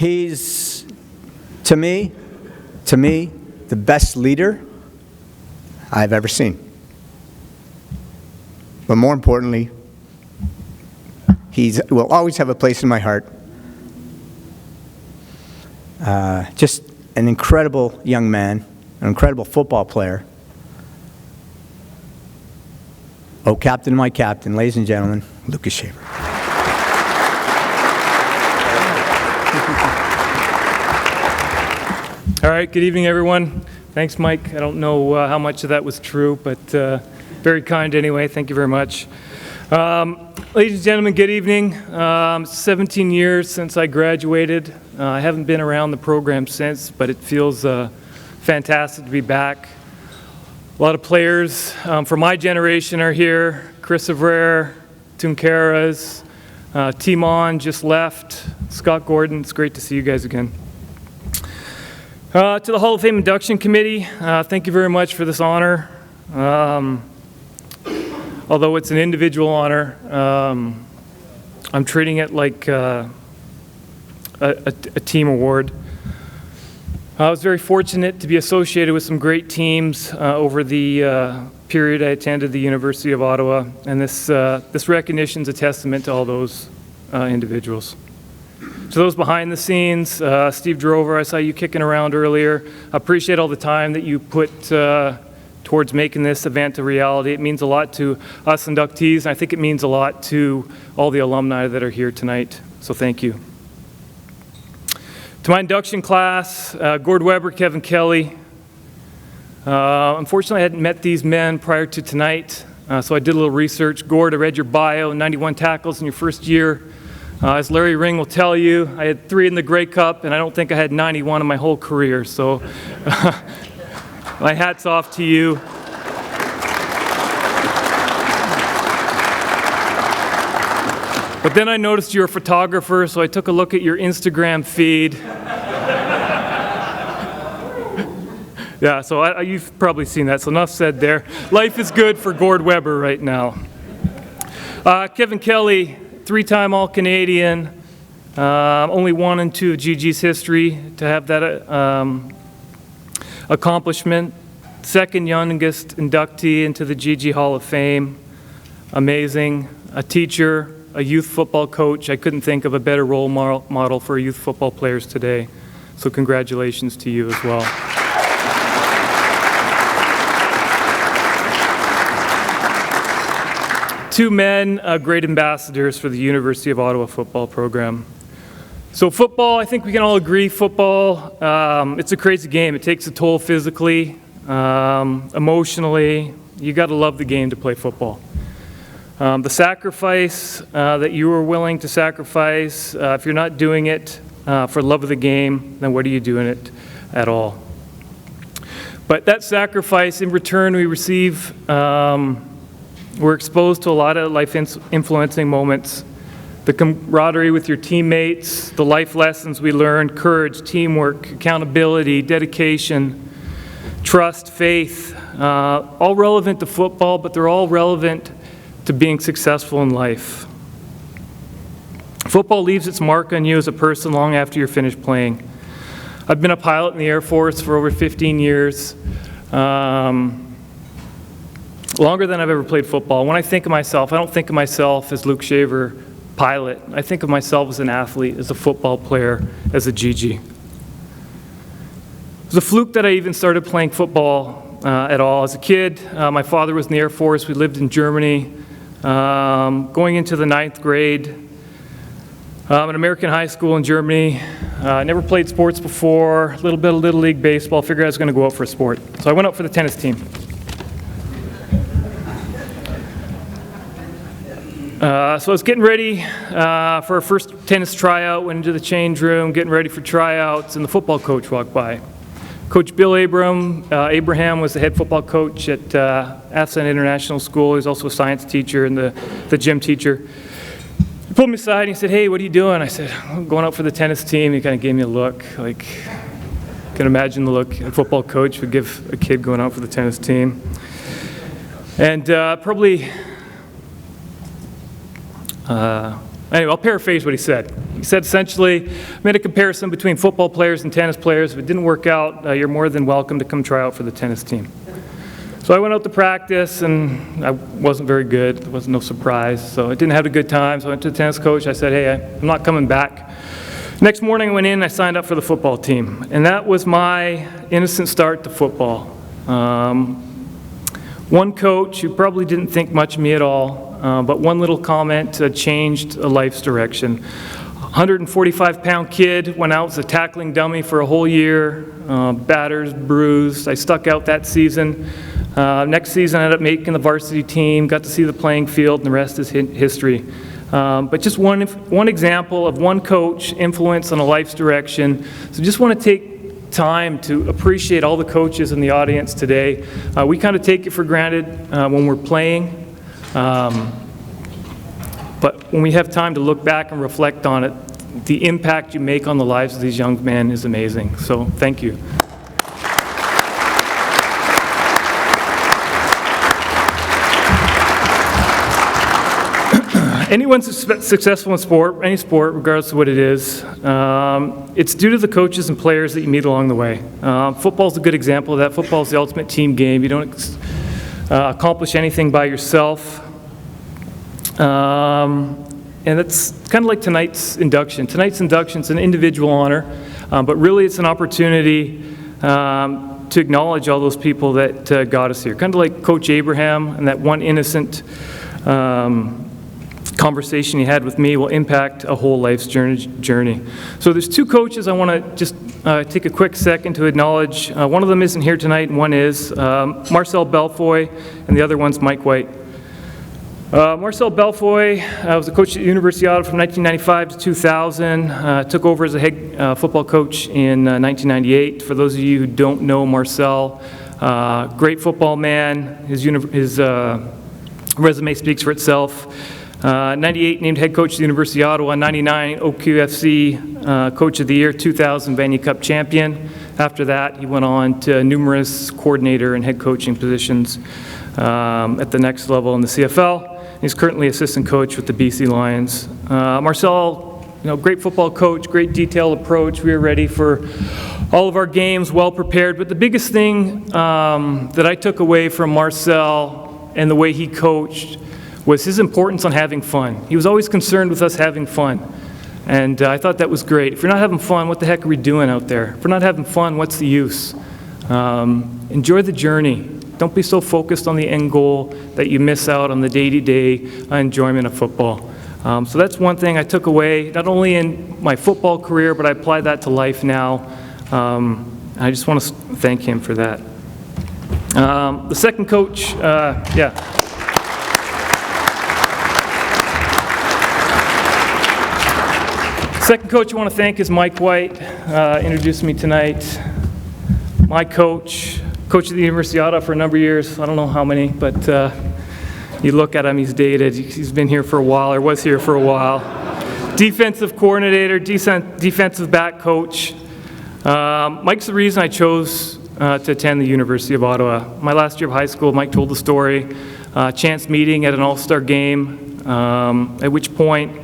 He's, to me, the best leader I've ever seen. But more importantly, he will always have a place in my heart. Just an incredible young man, an incredible football player. Oh, captain, my captain, ladies and gentlemen, Lukas Shaver. All right, good evening, everyone. Thanks, Mike. I don't know how much of that was true, but very kind anyway. Thank you very much. Ladies and gentlemen, good evening. 17 years since I graduated. I haven't been around the program since, but it feels fantastic to be back. A lot of players from my generation are here. Chris Avrere, Tuncaras, Timon just left, Scott Gordon. It's great to see you guys again. To the Hall of Fame Induction Committee, thank you very much for this honor. Although it's an individual honor, I'm treating it like a team award. I was very fortunate to be associated with some great teams over the period I attended the University of Ottawa, and this recognition is a testament to all those individuals. To those behind the scenes, Steve Drover, I saw you kicking around earlier. I appreciate all the time that you put towards making this event a reality. It means a lot to us inductees, and I think it means a lot to all the alumni that are here tonight, so thank you. To my induction class, Gord Weber, Kevin Kelly. Unfortunately, I hadn't met these men prior to tonight, so I did a little research. Gord, I read your bio, 91 tackles in your first year. As Larry Ring will tell you, I had 3 in the Grey Cup, and I don't think I had 91 in my whole career, so my hat's off to you. But then I noticed you're a photographer, so I took a look at your Instagram feed. Yeah, so you've probably seen that, so enough said there. Life is good for Gord Weber right now. Kevin Kelly, 3-time All-Canadian, only 1 in 2 of GG's history to have that accomplishment. Second youngest inductee into the GG Hall of Fame. Amazing. A teacher, a youth football coach. I couldn't think of a better role model for youth football players today. So congratulations to you as well. Two men, great ambassadors for the University of Ottawa football program. So football, I think we can all agree, football, it's a crazy game. It takes a toll physically, emotionally. You got to love the game to play football. The sacrifice that you are willing to sacrifice, if you're not doing it for love of the game, then what are you doing it at all? But that sacrifice, in return, we receive, we're exposed to a lot of life-influencing moments. The camaraderie with your teammates, the life lessons we learned, courage, teamwork, accountability, dedication, trust, faith, all relevant to football, but they're all relevant to being successful in life. Football leaves its mark on you as a person long after you're finished playing. I've been a pilot in the Air Force for over 15 years, longer than I've ever played football. When I think of myself, I don't think of myself as Luke Shaver, pilot. I think of myself as an athlete, as a football player, as a GG. It was a fluke that I even started playing football at all. As a kid, my father was in the Air Force. We lived in Germany. Going into the 9th grade, an American high school in Germany. I never played sports before, a little bit of Little League baseball. Figured I was going to go out for a sport. So I went out for the tennis team. So I was getting ready for our first tennis tryout, went into the change room, getting ready for tryouts, and the football coach walked by. Coach Bill Abraham was the head football coach at Athens International School. He was also a science teacher and the gym teacher. He pulled me aside and he said, "Hey, what are you doing?" I said, "I'm going out for the tennis team." He kind of gave me a look, like, you can imagine the look a football coach would give a kid going out for the tennis team. And anyway, I'll paraphrase what he said. He said essentially, made a comparison between football players and tennis players. If it didn't work out, you're more than welcome to come try out for the tennis team. So I went out to practice, and I wasn't very good. There was no surprise. So I didn't have a good time. So I went to the tennis coach. I said, hey, I'm not coming back. Next morning I went in and I signed up for the football team. And that was my innocent start to football. One coach who probably didn't think much of me at all, but one little comment changed a life's direction. 145-pound kid, went out as a tackling dummy for a whole year, battered, bruised. I stuck out that season. Next season I ended up making the varsity team, got to see the playing field, and the rest is history. But just one example of one coach influence on a life's direction. So just want to take time to appreciate all the coaches in the audience today. We kind of take it for granted when we're playing. But when we have time to look back and reflect on it, the impact you make on the lives of these young men is amazing. So thank you. Anyone's successful in sport, any sport, regardless of what it is, it's due to the coaches and players that you meet along the way. Football's a good example of that. Football's the ultimate team game. You don't accomplish anything by yourself. And it's kind of like tonight's induction. Tonight's induction is an individual honor, but really it's an opportunity to acknowledge all those people that got us here. Kind of like Coach Abraham and that one innocent conversation he had with me will impact a whole life's journey. So there's two coaches I want to just take a quick second to acknowledge. One of them isn't here tonight, and one is Marcel Belfoy, and the other one's Mike White. Marcel Belfoy was a coach at the University of Ottawa from 1995 to 2000. Took over as a head football coach in 1998. For those of you who don't know Marcel, great football man. His resume speaks for itself. 98 named head coach of the University of Ottawa. 99 OQFC Coach of the Year. 2000 Vanier Cup champion. After that, he went on to numerous coordinator and head coaching positions at the next level in the CFL. He's currently assistant coach with the BC Lions. Marcel, great football coach, great detailed approach. We were ready for all of our games, well prepared. But the biggest thing that I took away from Marcel and the way he coached was his importance on having fun. He was always concerned with us having fun. And I thought that was great. If you're not having fun, what the heck are we doing out there? If we're not having fun, what's the use? Enjoy the journey. Don't be so focused on the end goal that you miss out on the day-to-day enjoyment of football. So that's one thing I took away, not only in my football career, but I apply that to life now. I just want to thank him for that. The second coach, Second coach I want to thank is Mike White, introduced me tonight. My coach at the University of Ottawa for a number of years, I don't know how many, but you look at him, he's dated. He's been here for a while, or was here for a while. Defensive coordinator, defensive back coach. Mike's the reason I chose to attend the University of Ottawa. My last year of high school, Mike told the story, chance meeting at an all-star game, at which point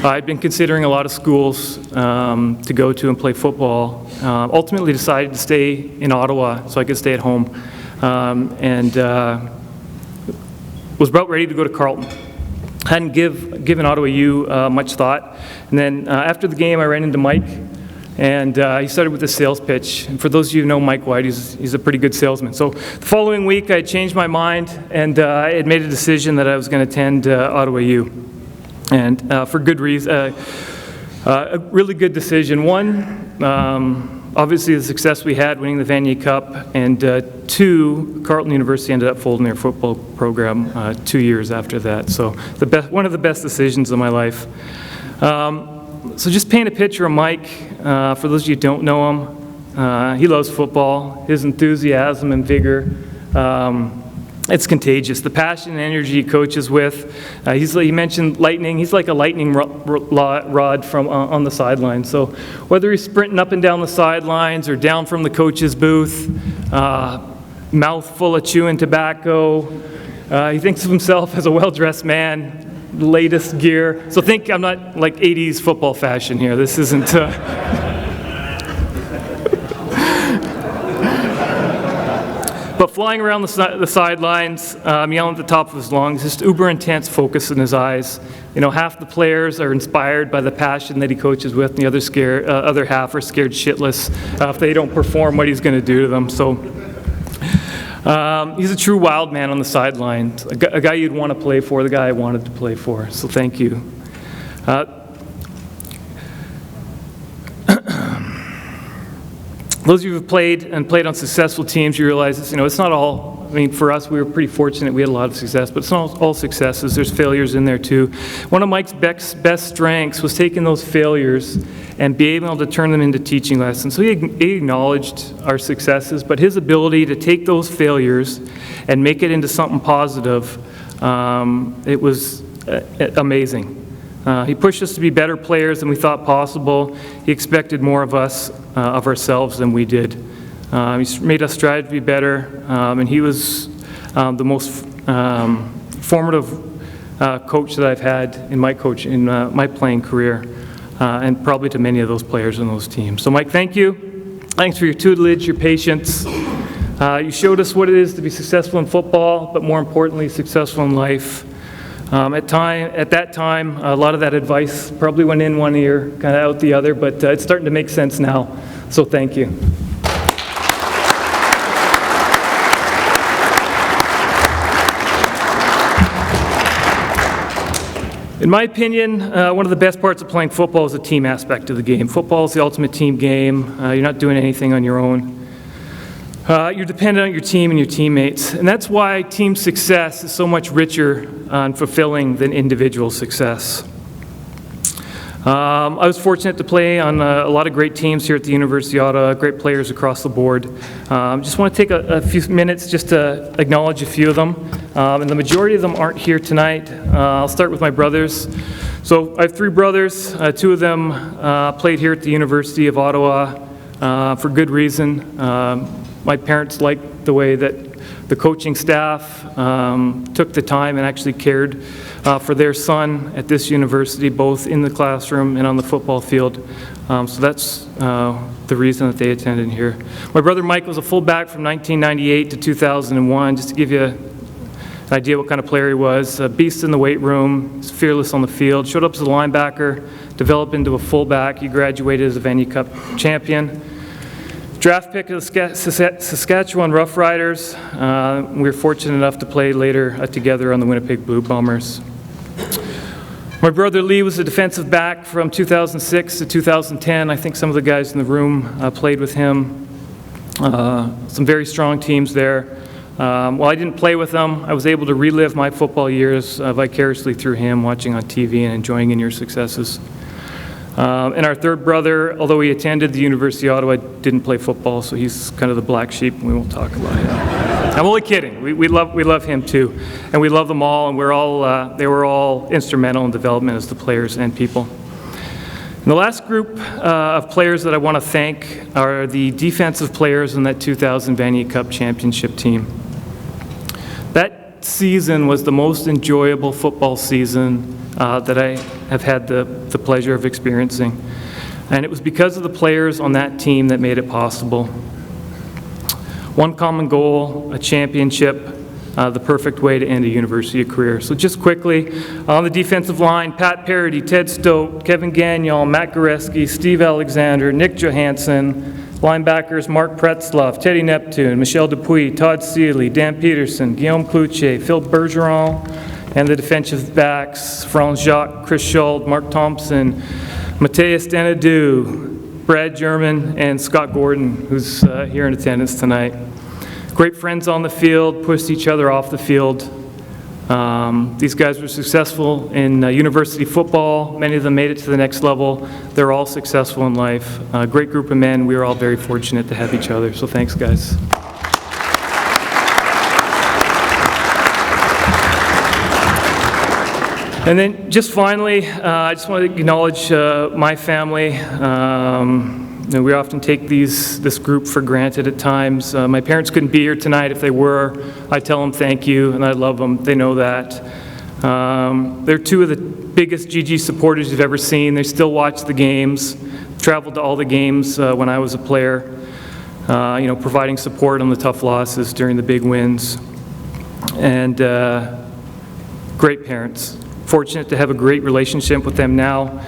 I'd been considering a lot of schools to go to and play football. Ultimately decided to stay in Ottawa so I could stay at home, and was about ready to go to Carleton. Hadn't given Ottawa U much thought. And then after the game I ran into Mike, and he started with a sales pitch. And for those of you who know Mike White, he's a pretty good salesman. So the following week I had changed my mind, and I had made a decision that I was going to attend Ottawa U. And for good reason, a really good decision. One, obviously the success we had winning the Vanier Cup, and two, Carleton University ended up folding their football program 2 years after that. So one of the best decisions of my life. So just paint a picture of Mike. For those of you who don't know him, he loves football. His enthusiasm and vigor, it's contagious. The passion and energy he coaches with. He mentioned lightning. He's like a lightning rod from on the sideline. So whether he's sprinting up and down the sidelines or down from the coach's booth, mouth full of chewing tobacco, he thinks of himself as a well-dressed man. latest gear. So think I'm not like 80s football fashion here. This isn't... But flying around the sidelines, yelling at the top of his lungs, just uber intense focus in his eyes. You know, half the players are inspired by the passion that he coaches with, and the other half are scared shitless if they don't perform what he's going to do to them. So he's a true wild man on the sidelines, a guy you'd want to play for, the guy I wanted to play for. So thank you. Those of you who have played on successful teams, you realize it's not all, I mean, for us, we were pretty fortunate. We had a lot of success, but it's not all successes. There's failures in there too. One of Mike's best strengths was taking those failures and being able to turn them into teaching lessons. So he acknowledged our successes, but his ability to take those failures and make it into something positive, it was amazing. He pushed us to be better players than we thought possible. He expected more of us, of ourselves, than we did. He made us strive to be better, and he was the most formative coach that I've had in my playing career, and probably to many of those players on those teams. So Mike, thank you. Thanks for your tutelage, your patience. You showed us what it is to be successful in football, but more importantly, successful in life. At that time, a lot of that advice probably went in one ear, kind of out the other, but it's starting to make sense now. So thank you. In my opinion, one of the best parts of playing football is the team aspect of the game. Football is the ultimate team game. You're not doing anything on your own. You're dependent on your team and your teammates, and that's why team success is so much richer and fulfilling than individual success. I was fortunate to play on a lot of great teams here at the University of Ottawa, great players across the board. Just want to take a few minutes just to acknowledge a few of them, and the majority of them aren't here tonight. I'll start with my brothers. So I have three brothers. Two of them played here at the University of Ottawa for good reason. My parents liked the way that the coaching staff took the time and actually cared for their son at this university, both in the classroom and on the football field. So that's the reason that they attended here. My brother Mike was a fullback from 1998 to 2001, just to give you an idea what kind of player he was. A beast in the weight room, he's fearless on the field, showed up as a linebacker, developed into a fullback. He graduated as a Vanier Cup champion. Draft pick of the Saskatchewan Roughriders. We were fortunate enough to play later together on the Winnipeg Blue Bombers. My brother Lee was a defensive back from 2006 to 2010. I think some of the guys in the room played with him. Some very strong teams there. While I didn't play with them, I was able to relive my football years vicariously through him, watching on TV and enjoying in your successes. And our third brother, although he attended the University of Ottawa, didn't play football, so he's kind of the black sheep, and we won't talk about him. I'm only kidding. We love him too, and we love them all, and they were all instrumental in development as the players and people. And the last group of players that I want to thank are the defensive players in that 2000 Vanier Cup championship team. That season was the most enjoyable football season that I have had the pleasure of experiencing. And it was because of the players on that team that made it possible. One common goal, a championship, the perfect way to end a university career. So just quickly, on the defensive line, Pat Parody, Ted Stote, Kevin Gagnon, Matt Goreski, Steve Alexander, Nick Johansson. Linebackers, Mark Pretzloff, Teddy Neptune, Michel Dupuis, Todd Seeley, Dan Peterson, Guillaume Cloutier, Phil Bergeron, and the defensive backs, Franz Jacques, Chris Schuld, Mark Thompson, Matthias Denadou, Brad German, and Scott Gordon, who's here in attendance tonight. Great friends on the field, pushed each other off the field. These guys were successful in university football. Many of them made it to the next level. They're all successful in life. A great group of men. We were all very fortunate to have each other. So thanks, guys. And then just finally, I just want to acknowledge my family. We often take this group for granted at times. My parents couldn't be here tonight. If they were, I tell them thank you, and I love them. They know that. They're two of the biggest GG supporters you've ever seen. They still watch the games. Traveled to all the games when I was a player, providing support on the tough losses during the big wins. And great parents. Fortunate to have a great relationship with them now.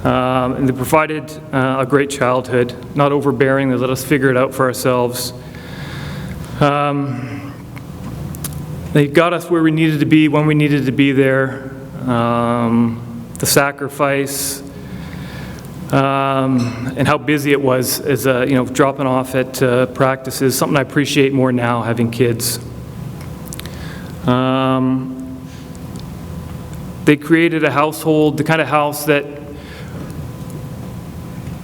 And they provided a great childhood, not overbearing. They let us figure it out for ourselves. They got us where we needed to be, when we needed to be there. The sacrifice, and how busy it was as dropping off at practices, something I appreciate more now, having kids. They created a household, the kind of house that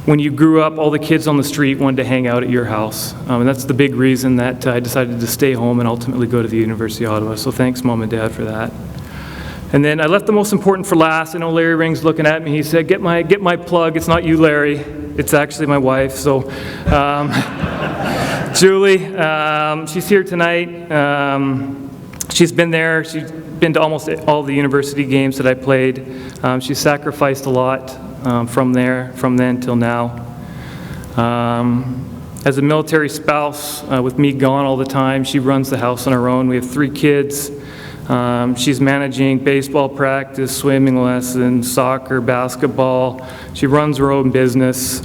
when you grew up, all the kids on the street wanted to hang out at your house. And that's the big reason that I decided to stay home and ultimately go to the University of Ottawa. So thanks, Mom and Dad, for that. And then I left the most important for last. I know Larry Ring's looking at me. He said, get my plug. It's not you, Larry. It's actually my wife. So Julie, she's here tonight. She's been there. She's been to almost all the university games that I played. She's sacrificed a lot from then till now. As a military spouse, with me gone all the time, she runs the house on her own. We have 3 kids. She's managing baseball practice, swimming lessons, soccer, basketball. She runs her own business.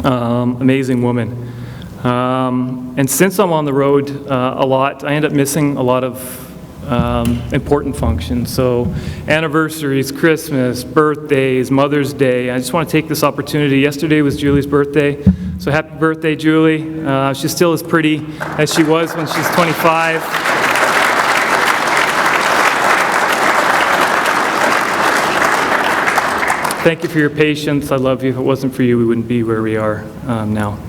Amazing woman. And since I'm on the road a lot, I end up missing a lot of important functions. So anniversaries, Christmas, birthdays, Mother's Day. I just want to take this opportunity. Yesterday was Julie's birthday. So happy birthday, Julie. She's still as pretty as she was when she's 25. Thank you for your patience. I love you. If it wasn't for you, we wouldn't be where we are now.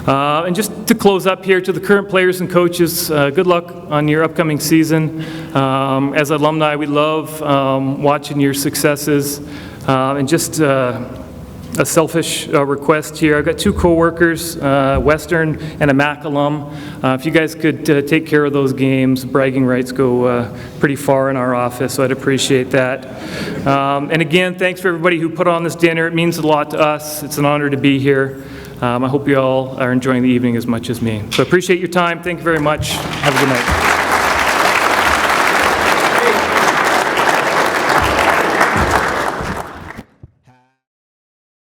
And just to close up here, to the current players and coaches, good luck on your upcoming season. As alumni, we love watching your successes. And just a selfish request here. I've got 2 co-workers, Western and a Mac alum. If you guys could take care of those games, bragging rights go pretty far in our office, so I'd appreciate that. And again, thanks for everybody who put on this dinner. It means a lot to us. It's an honor to be here. I hope you all are enjoying the evening as much as me. So I appreciate your time. Thank you very much. Have a good night.